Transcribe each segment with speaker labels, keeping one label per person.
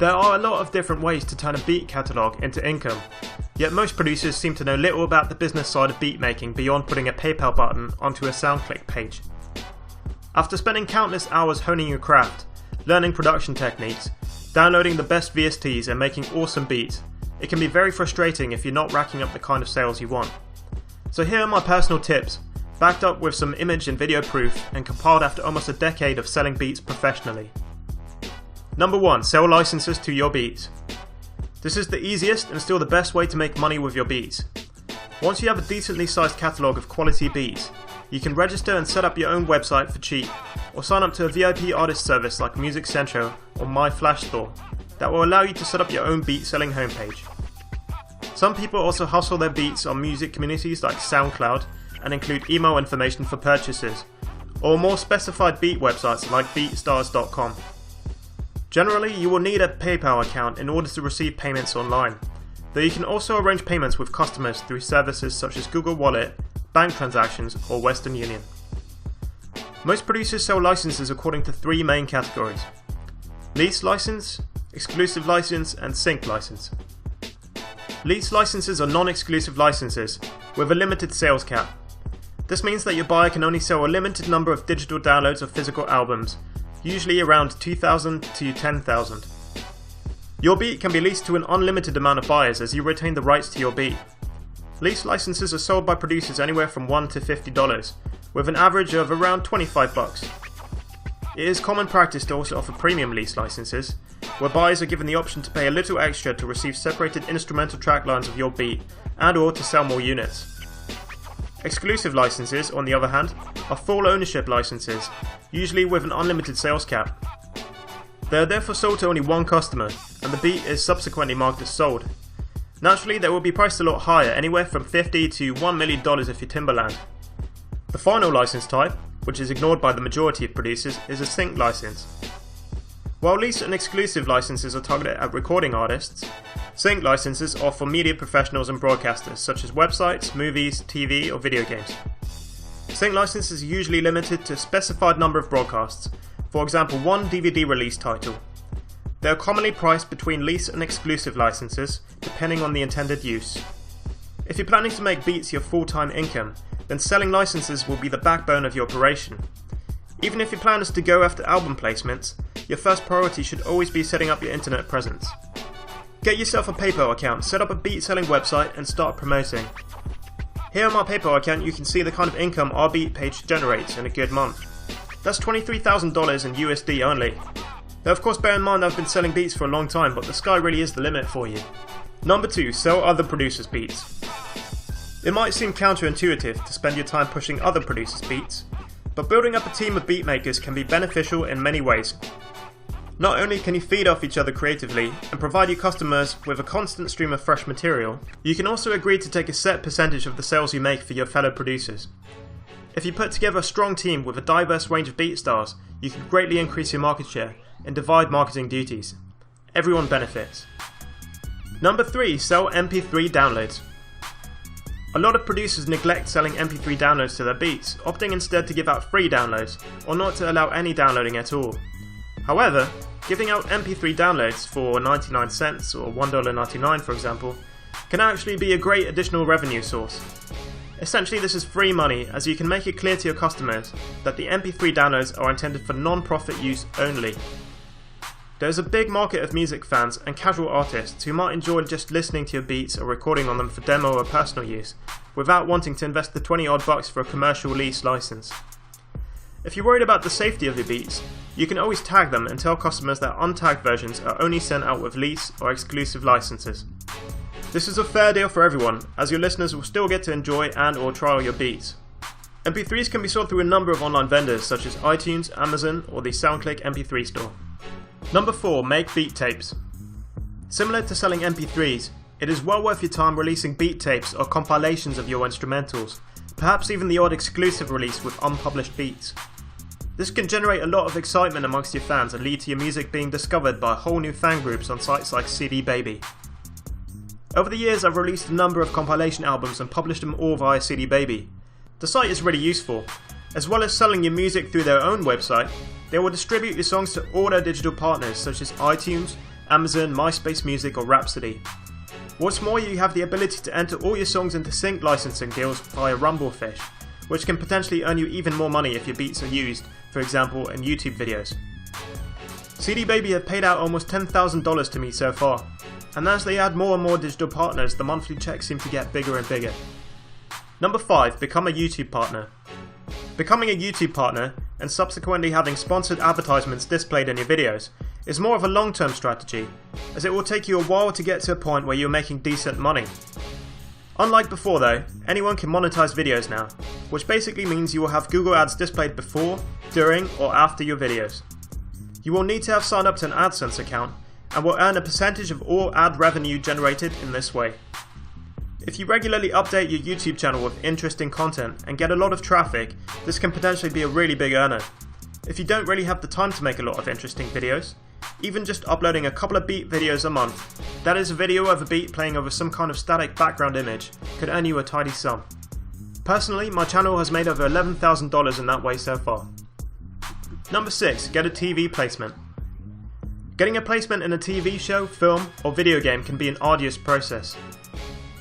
Speaker 1: There are a lot of different ways to turn a beat catalogue into income, yet most producers seem to know little about the business side of beat making beyond putting a PayPal button onto a SoundClick page. After spending countless hours honing your craft, learning production techniques, downloading the best VSTs and making awesome beats, it can be very frustrating if you're not racking up the kind of sales you want. So here are my personal tips, backed up with some image and video proof and compiled after almost a decade of selling beats professionally. Number 1. Sell licenses to your beats. This is the easiest and still the best way to make money with your beats. Once you have a decently sized catalogue of quality beats, you can register and set up your own website for cheap, or sign up to a VIP artist service like Music Central or My Flash Store that will allow you to set up your own beat selling homepage. Some people also hustle their beats on music communities like SoundCloud and include email information for purchases, or more specified beat websites like beatstars.com. Generally, you will need a PayPal account in order to receive payments online, though you can also arrange payments with customers through services such as Google Wallet, bank transactions, or Western Union. Most producers sell licenses according to 3 main categories: lease license, exclusive license, and sync license. Lease licenses are non-exclusive licenses with a limited sales cap. This means that your buyer can only sell a limited number of digital downloads of physical albums, usually around 2,000 to 10,000. Your beat can be leased to an unlimited amount of buyers as you retain the rights to your beat. Lease licenses are sold by producers anywhere from $1 to $50, with an average of around $25. It is common practice to also offer premium lease licenses, where buyers are given the option to pay a little extra to receive separated instrumental track lines of your beat and or to sell more units. Exclusive licenses, on the other hand, are full ownership licenses, usually with an unlimited sales cap. They are therefore sold to only one customer, and the beat is subsequently marked as sold. Naturally, they will be priced a lot higher, anywhere from $50 to $1 million if you're Timbaland. The final license type, which is ignored by the majority of producers, is a sync license. While lease and exclusive licenses are targeted at recording artists, sync licenses are for media professionals and broadcasters such as websites, movies, TV, or video games. Sync licenses are usually limited to a specified number of broadcasts, for example 1 DVD release title. They are commonly priced between lease and exclusive licenses, depending on the intended use. If you're planning to make beats your full-time income, then selling licenses will be the backbone of your operation. Even if your plan is to go after album placements, your first priority should always be setting up your internet presence. Get yourself a PayPal account, set up a beat selling website and start promoting. Here on my PayPal account you can see the kind of income our beat page generates in a good month. That's $23,000 in USD only. Now of course bear in mind I've been selling beats for a long time, but the sky really is the limit for you. Number 2. Sell other producers' beats. It might seem counterintuitive to spend your time pushing other producers' beats, but building up a team of beat makers can be beneficial in many ways. Not only can you feed off each other creatively and provide your customers with a constant stream of fresh material, you can also agree to take a set percentage of the sales you make for your fellow producers. If you put together a strong team with a diverse range of beat styles, you can greatly increase your market share and divide marketing duties. Everyone benefits. Number 3. Sell MP3 downloads. A lot of producers neglect selling MP3 downloads to their beats, opting instead to give out free downloads, or not to allow any downloading at all. However, giving out MP3 downloads for 99 cents or $1.99 for example, can actually be a great additional revenue source. Essentially this is free money, as you can make it clear to your customers that the MP3 downloads are intended for non-profit use only. There is a big market of music fans and casual artists who might enjoy just listening to your beats or recording on them for demo or personal use, without wanting to invest the 20 odd bucks for a commercial lease license. If you're worried about the safety of your beats, you can always tag them and tell customers that untagged versions are only sent out with lease or exclusive licenses. This is a fair deal for everyone, as your listeners will still get to enjoy and or trial your beats. MP3s can be sold through a number of online vendors such as iTunes, Amazon, or the SoundClick MP3 store. Number 4. Make beat tapes. Similar to selling MP3s, it is well worth your time releasing beat tapes or compilations of your instrumentals, perhaps even the odd exclusive release with unpublished beats. This can generate a lot of excitement amongst your fans and lead to your music being discovered by whole new fan groups on sites like CD Baby. Over the years I've released a number of compilation albums and published them all via CD Baby. The site is really useful. As well as selling your music through their own website, they will distribute your songs to all their digital partners such as iTunes, Amazon, MySpace Music or Rhapsody. What's more, you have the ability to enter all your songs into sync licensing deals via Rumblefish, which can potentially earn you even more money if your beats are used, for example in YouTube videos. CD Baby have paid out almost $10,000 to me so far, and as they add more and more digital partners, the monthly checks seem to get bigger and bigger. Number 5. Become a YouTube partner. Becoming a YouTube partner, and subsequently having sponsored advertisements displayed in your videos, is more of a long-term strategy, as it will take you a while to get to a point where you're making decent money. Unlike before though, anyone can monetize videos now, which basically means you will have Google Ads displayed before, during or after your videos. You will need to have signed up to an AdSense account, and will earn a percentage of all ad revenue generated in this way. If you regularly update your YouTube channel with interesting content and get a lot of traffic, this can potentially be a really big earner. If you don't really have the time to make a lot of interesting videos, even just uploading a couple of beat videos a month, that is a video of a beat playing over some kind of static background image, could earn you a tidy sum. Personally, my channel has made over $11,000 in that way so far. Number 6. Get a TV placement. Getting a placement in a TV show, film or video game can be an arduous process.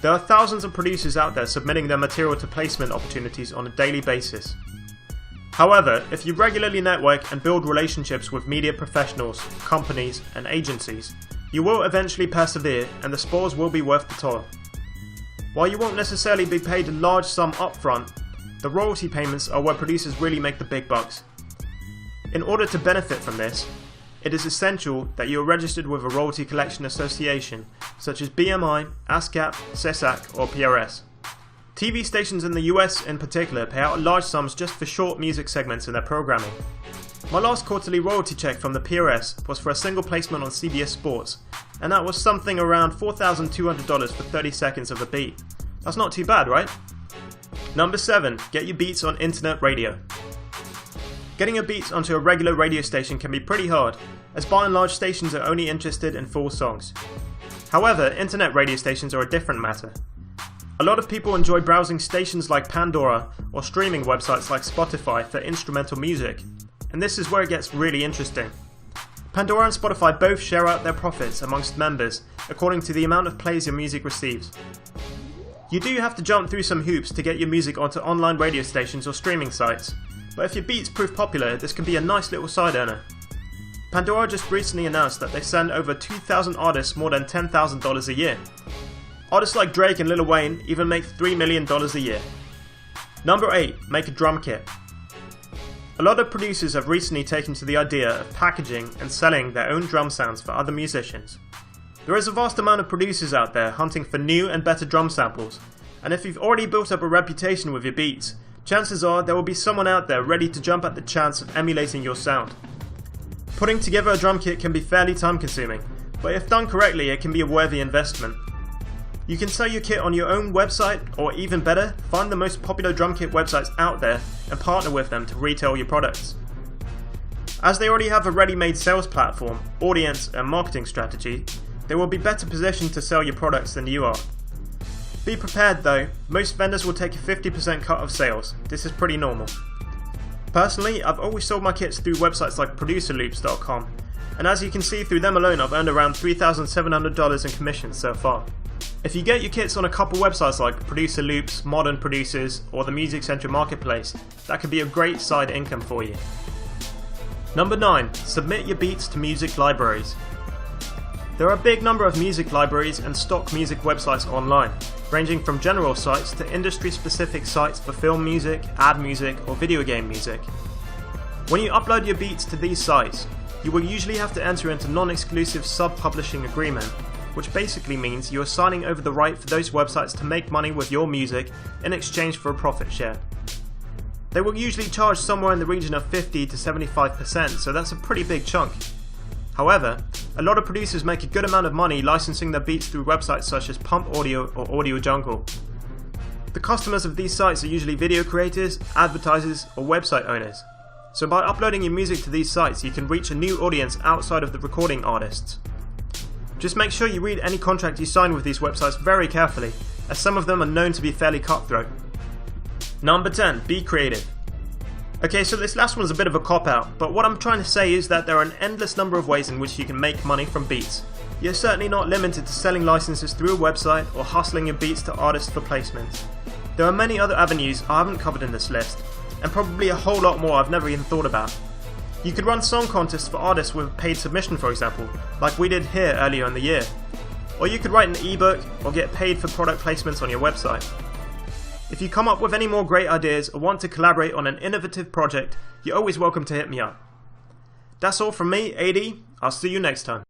Speaker 1: There are thousands of producers out there submitting their material to placement opportunities on a daily basis. However, if you regularly network and build relationships with media professionals, companies and agencies, you will eventually persevere and the spoils will be worth the toil. While you won't necessarily be paid a large sum upfront, the royalty payments are where producers really make the big bucks. In order to benefit from this, it is essential that you are registered with a royalty collection association such as BMI, ASCAP, CESAC or PRS. TV stations in the US in particular pay out large sums just for short music segments in their programming. My last quarterly royalty check from the PRS was for a single placement on CBS Sports, and that was something around $4,200 for 30 seconds of a beat. That's not too bad, right? Number 7. Get your beats on internet radio. Getting your beats onto a regular radio station can be pretty hard, as by and large stations are only interested in full songs. However, internet radio stations are a different matter. A lot of people enjoy browsing stations like Pandora or streaming websites like Spotify for instrumental music, and this is where it gets really interesting. Pandora and Spotify both share out their profits amongst members according to the amount of plays your music receives. You do have to jump through some hoops to get your music onto online radio stations or streaming sites, but if your beats prove popular, this can be a nice little side earner. Pandora just recently announced that they send over 2,000 artists more than $10,000 a year. Artists like Drake and Lil Wayne even make $3 million a year. Number 8. Make a drum kit. A lot of producers have recently taken to the idea of packaging and selling their own drum sounds for other musicians. There is a vast amount of producers out there hunting for new and better drum samples, and if you've already built up a reputation with your beats, chances are there will be someone out there ready to jump at the chance of emulating your sound. Putting together a drum kit can be fairly time consuming, but if done correctly it can be a worthy investment. You can sell your kit on your own website, or even better, find the most popular drum kit websites out there and partner with them to retail your products. As they already have a ready-made sales platform, audience and marketing strategy, they will be better positioned to sell your products than you are. Be prepared though, most vendors will take a 50% cut of sales. This is pretty normal. Personally, I've always sold my kits through websites like producerloops.com, and as you can see, through them alone I've earned around $3,700 in commissions so far. If you get your kits on a couple websites like Producer Loops, Modern Producers or the Music Central Marketplace, that could be a great side income for you. Number 9. Submit your beats to music libraries. There are a big number of music libraries and stock music websites online, ranging from general sites to industry-specific sites for film music, ad music or video game music. When you upload your beats to these sites, you will usually have to enter into non-exclusive sub-publishing agreement, which basically means you are signing over the right for those websites to make money with your music in exchange for a profit share. They will usually charge somewhere in the region of 50 to 75%, so that's a pretty big chunk. However, a lot of producers make a good amount of money licensing their beats through websites such as Pump Audio or Audio Jungle. The customers of these sites are usually video creators, advertisers or website owners. So by uploading your music to these sites you can reach a new audience outside of the recording artists. Just make sure you read any contract you sign with these websites very carefully, as some of them are known to be fairly cutthroat. Number 10. Be creative. Okay, so this last one's a bit of a cop-out, but what I'm trying to say is that there are an endless number of ways in which you can make money from beats, You're certainly not limited to selling licenses through a website or hustling your beats to artists for placements. There are many other avenues I haven't covered in this list, and probably a whole lot more I've never even thought about. You could run song contests for artists with paid submission, for example, like we did here earlier in the year. Or you could write an ebook or get paid for product placements on your website. If you come up with any more great ideas or want to collaborate on an innovative project, you're always welcome to hit me up. That's all from me, AD. I'll see you next time.